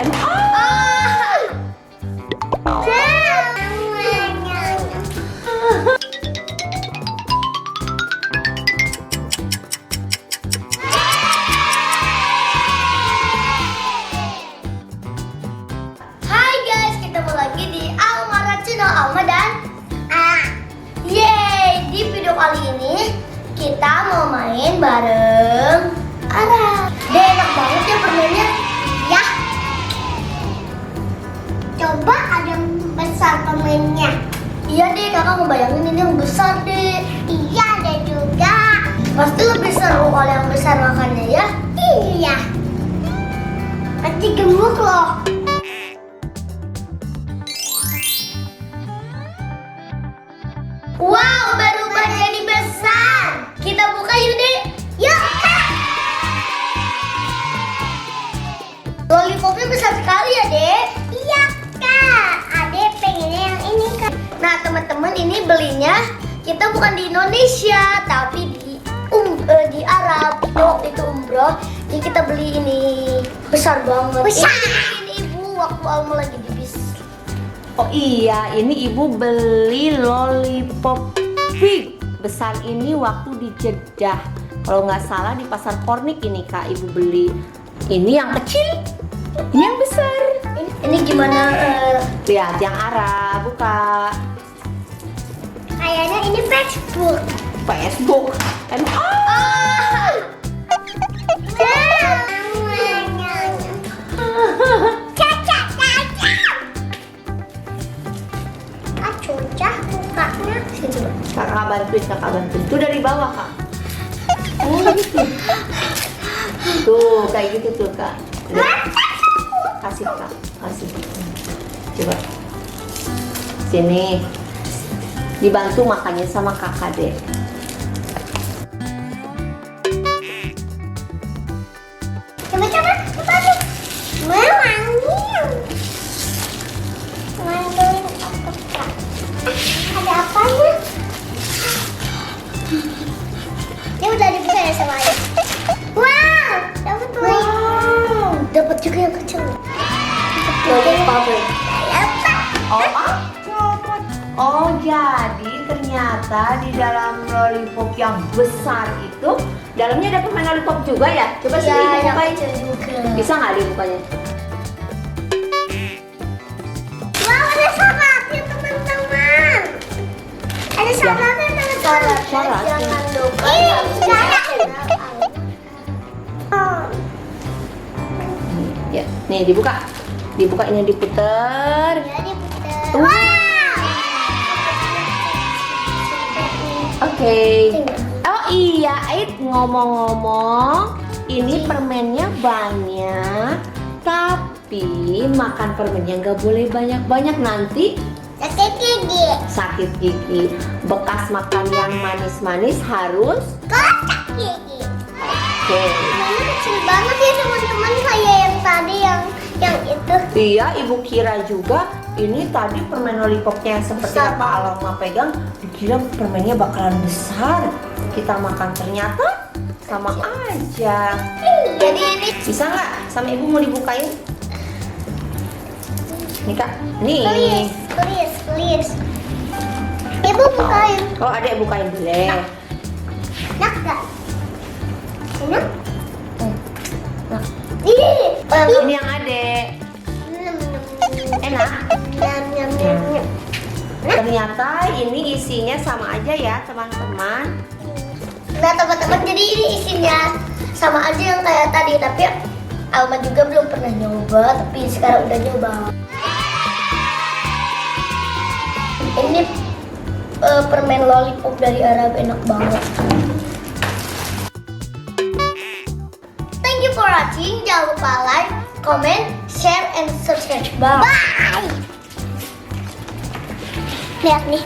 and Hai guys, ketemu lagi di Alma Channel Alma dan Yeay, di video kali ini kita mau main bareng Ara. Deh, enak banget ya permainnya. Ya. Coba ada yang besar permainnya. Iya deh, kakak mau bayangin ini yang besar deh. Iya deh juga. Pasti lebih seru kalau yang besar makannya ya. Iya. Pasti gemuk loh. Wow, berubah jadi besar. Kita buka yuk, Dek. Yuk, Kak. Lollipopnya besar sekali ya, Dek. Iya, Kak. Adek pengennya yang ini, Kak. Nah, teman-teman, ini belinya kita bukan di Indonesia, tapi di Arab. Waktu itu umroh, jadi kita beli ini besar banget. Besar. Ini ibu waktu Alma lagi di bis. oh iya, ini ibu beli lollipop big besar ini waktu di Jeddah. Kalau nggak salah di pasar Pornik ini kak ibu beli. Ini yang kecil, ini yang besar. Ini gimana? Lihat yang Arab, buka. Kayaknya ini Facebook. Facebook. And kakak bantuin. Itu dari bawah kak. Oh gitu. Tuh kayak gitu tuh kak. Kasih kak, kasih. Coba. Sini. Dibantu makannya sama kakak deh. Coba. Ada apanya? Dia udah bisa ya sama ayah. Wow, dapat tuh. Wow, dapat juga yang kecil. Lollipop. Oh jadi ternyata di dalam lollipop yang besar itu dalamnya ada permen lollipop juga ya? Coba sini dibukain. Bisa nggak dibukanya? Wow, ada syaratnya teman-teman. Ada syaratnya teman-teman. Syarat. Jangan lupa. Syarat. Ya, nih dibuka. Dibuka ini diputer. Jadi putar. Wow. Oke. Oh iya, Ait ngomong-ngomong, ini permennya banyak, tapi makan permennya nggak boleh banyak-banyak nanti Sakit gigi. sakit gigi. Bekas makan yang manis-manis harus. Kocak gigi. Oke. Ini kecil banget ya teman-teman, kayak yang tadi yang itu. Iya, ibu kira juga ini tadi permen lollipopnya yang seperti Besar. apa Alma pegang, dikira permennya bakalan besar. Kita makan ternyata sama aja. Jadi ini Bisa nggak? Sama ibu mau dibukain? Nih kak, nih. please. Ibu bukain. Oh adek bukain boleh. Enak gak? Enak? Ih, Ini yang adek. Enak. Nyam. Ternyata ini isinya sama aja ya teman-teman. Nah teman-teman, jadi ini isinya sama aja yang kayak tadi, tapi Alma juga belum pernah nyoba, tapi sekarang udah nyoba. Ini permen lollipop dari Arab, enak banget. Thank you for watching. Jangan lupa like, comment, share, and subscribe. Bye. Lihat nih.